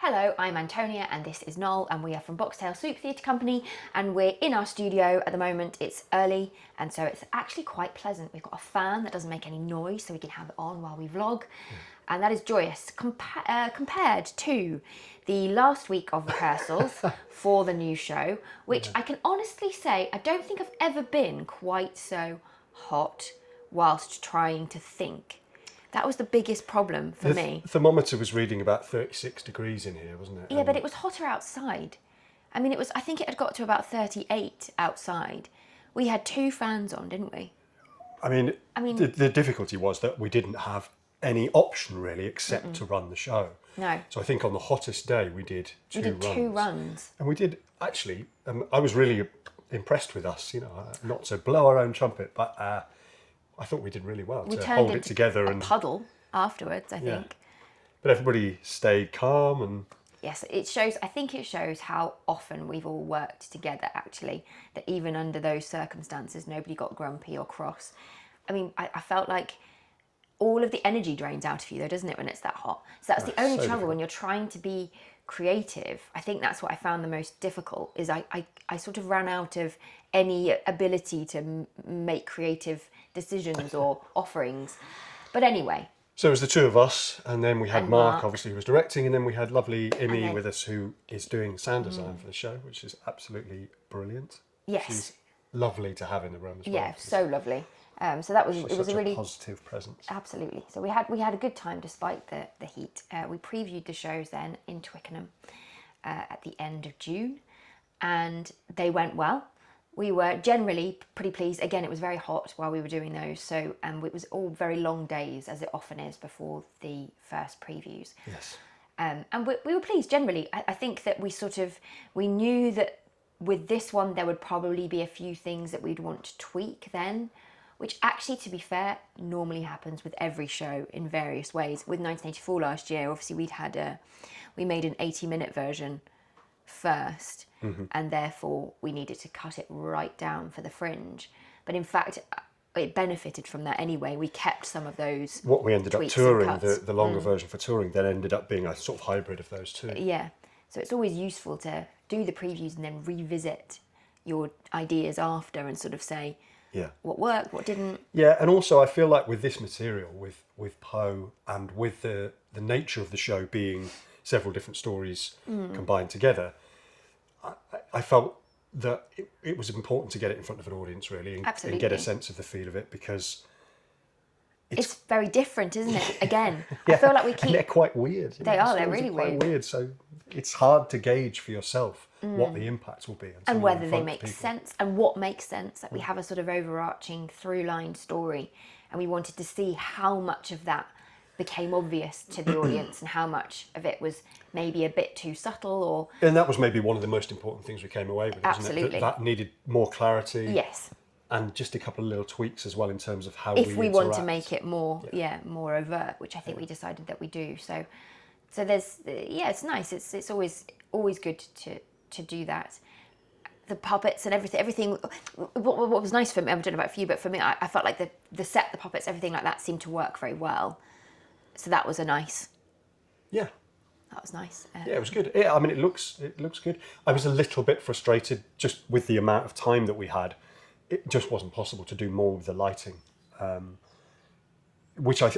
Hello, I'm Antonia and this is Noel and we are from Boxtail Soup Theatre Company and we're in our studio at the moment. It's early and so it's actually quite pleasant. We've got a fan that doesn't make any noise so we can have it on while we vlog and that is joyous compared to the last week of rehearsals for the new show, which I can honestly say I don't think I've ever been quite so hot whilst trying to think. That was the biggest problem for me. The thermometer was reading about 36 degrees in here, wasn't it? Yeah, but it was hotter outside. I mean, I think it had got to about 38 outside. We had 2 fans on, didn't we? I mean, the difficulty was that we didn't have any option really except to run the show. No. So I think on the hottest day we did two runs. 2 runs. And we did, actually, I was really impressed with us, not to blow our own trumpet, but I thought we did really well to hold it together. And puddle afterwards, I think. But everybody stayed calm and... Yes, I think it shows how often we've all worked together, actually, that even under those circumstances, nobody got grumpy or cross. I mean, I felt like all of the energy drains out of you, though, doesn't it, when it's that hot? So that's the only trouble when you're trying to be creative. I think that's what I found the most difficult, is I sort of ran out of any ability to make creative decisions or offerings. But anyway... So it was the 2 of us, and then we had Mark, obviously, who was directing, and then we had lovely Imi with us, who is doing sound design for the show, which is absolutely brilliant. Yes. She's lovely to have in the room as well. Yeah, so lovely. So that was It was a really positive presence. Absolutely. So we had a good time despite the heat. We previewed the shows then in Twickenham at the end of June, and they went well. We were generally pretty pleased. Again, it was very hot while we were doing those, so it was all very long days, as it often is before the first previews. Yes. And we were pleased generally. I think that we knew that with this one there would probably be a few things that we'd want to tweak then, which actually, to be fair, normally happens with every show in various ways. With 1984 last year, obviously we made an 80-minute version first, and therefore we needed to cut it right down for the fringe. But in fact, it benefited from that anyway. We kept some of those. What we ended up touring, the longer version for touring, then ended up being a sort of hybrid of those two. Yeah, so it's always useful to do the previews and then revisit your ideas after and sort of say, what worked, what didn't. Yeah, and also I feel like with this material, with Poe, and with the nature of the show being several different stories combined together, I felt that it was important to get it in front of an audience, really, and get a sense of the feel of it, because it's very different, isn't it? Again, I feel like we keep... And they're quite weird. They're really weird. So it's hard to gauge for yourself what the impact will be. And whether they make sense, and what makes sense. Like we have a sort of overarching through-line story, and we wanted to see how much of that became obvious to the audience and how much of it was maybe a bit too subtle or... And that was maybe one of the most important things we came away with, Absolutely. Wasn't it? That needed more clarity. Yes. And just a couple of little tweaks as well in terms of how if we want to interact. make it more, more overt, which I think we decided that we do. So there's, it's nice. It's always good to do that. The puppets and everything. What was nice for me, I don't know about you, but for me, I felt like the set, the puppets, everything like that seemed to work very well. So that was a nice. Yeah. That was nice. Yeah, it was good. Yeah, I mean, it looks good. I was a little bit frustrated just with the amount of time that we had. It just wasn't possible to do more with the lighting, which I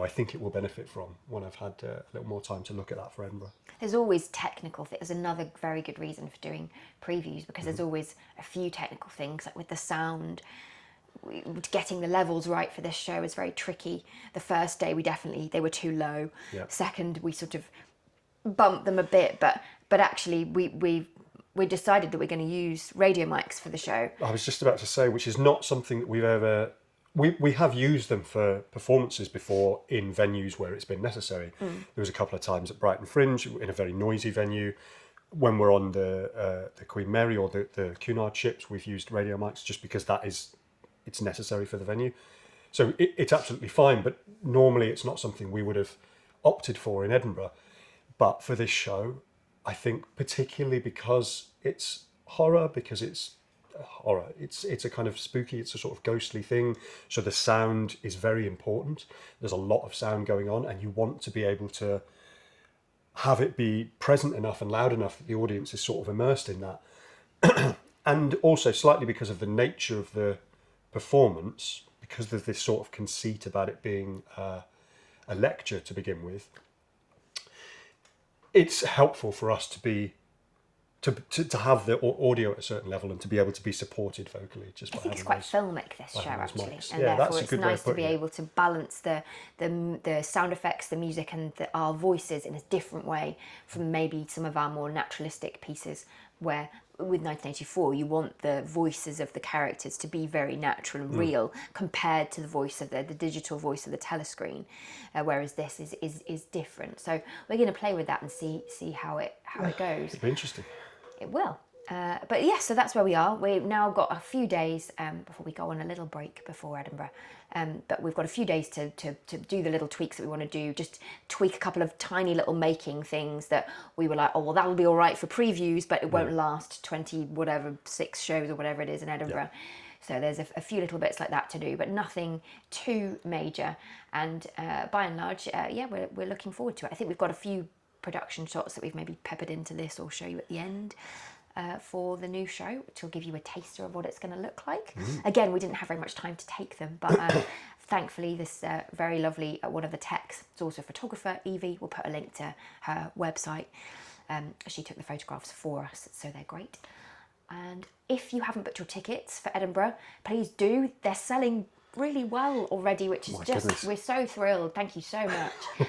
think it will benefit from when I've had a little more time to look at that for Edinburgh. There's always technical things. There's another very good reason for doing previews, because there's always a few technical things, like with the sound. Getting the levels right for this show is very tricky. The first day they were too low. Yeah. Second, we sort of bumped them a bit, but actually we decided that we're going to use radio mics for the show. I was just about to say, which is not something that we've ever... We have used them for performances before in venues where it's been necessary. There was a couple of times at Brighton Fringe in a very noisy venue. When we're on the Queen Mary or the Cunard ships, we've used radio mics just because it's necessary for the venue. So it's absolutely fine, but normally it's not something we would have opted for in Edinburgh. But for this show, I think particularly because it's horror, it's a kind of spooky, it's a sort of ghostly thing. So the sound is very important. There's a lot of sound going on and you want to be able to have it be present enough and loud enough that the audience is sort of immersed in that. And also slightly because of the nature of the performance, because there's this sort of conceit about it being a lecture to begin with, it's helpful for us to be to have the audio at a certain level and to be able to be supported vocally. Just I by think it's having quite those, filmic, this by show, having those actually, mics. and Yeah, therefore that's a it's good way nice of to be putting it. able to balance the sound effects, the music, and our voices in a different way from maybe some of our more naturalistic pieces, where with 1984 you want the voices of the characters to be very natural and real compared to the voice of the digital voice of the telescreen, whereas this is different. So we're going to play with that and see how it goes. It'll be interesting. It will. But yeah, so that's where we are. We've now got a few days before we go on a little break before Edinburgh. But we've got a few days to do the little tweaks that we want to do, just tweak a couple of tiny little making things that we were like, oh, well, that'll be all right for previews, but it won't last 6 shows or whatever it is in Edinburgh. Yeah. So there's a few little bits like that to do, but nothing too major. And by and large, yeah, we're looking forward to it. I think we've got a few production shots that we've maybe peppered into this or show you at the end. For the new show, which will give you a taster of what it's going to look like. Again, we didn't have very much time to take them, but thankfully this very lovely, one of the techs, is also a photographer, Evie. We'll put a link to her website. She took the photographs for us, so they're great. And if you haven't booked your tickets for Edinburgh, please do. They're selling really well already, which is Goodness. we're so thrilled. Thank you so much.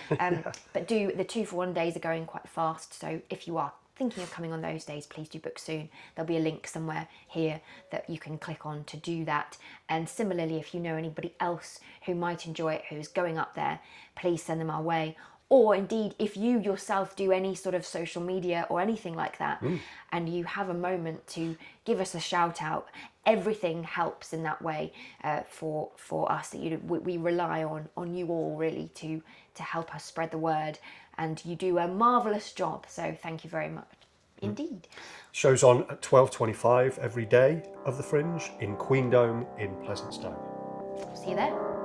But the 2-for-1 days are going quite fast, so if you are thinking of coming on those days, please do book soon. There'll be a link somewhere here that you can click on to do that. And similarly, if you know anybody else who might enjoy it, who's going up there, please send them our way. Or indeed, if you yourself do any sort of social media or anything like that, and you have a moment to give us a shout out, everything helps in that way for us. We rely on you all really to help us spread the word, and you do a marvellous job. So thank you very much indeed. Show's on at 12:25 every day of the Fringe in Queendome in Pleasantstone. See you there.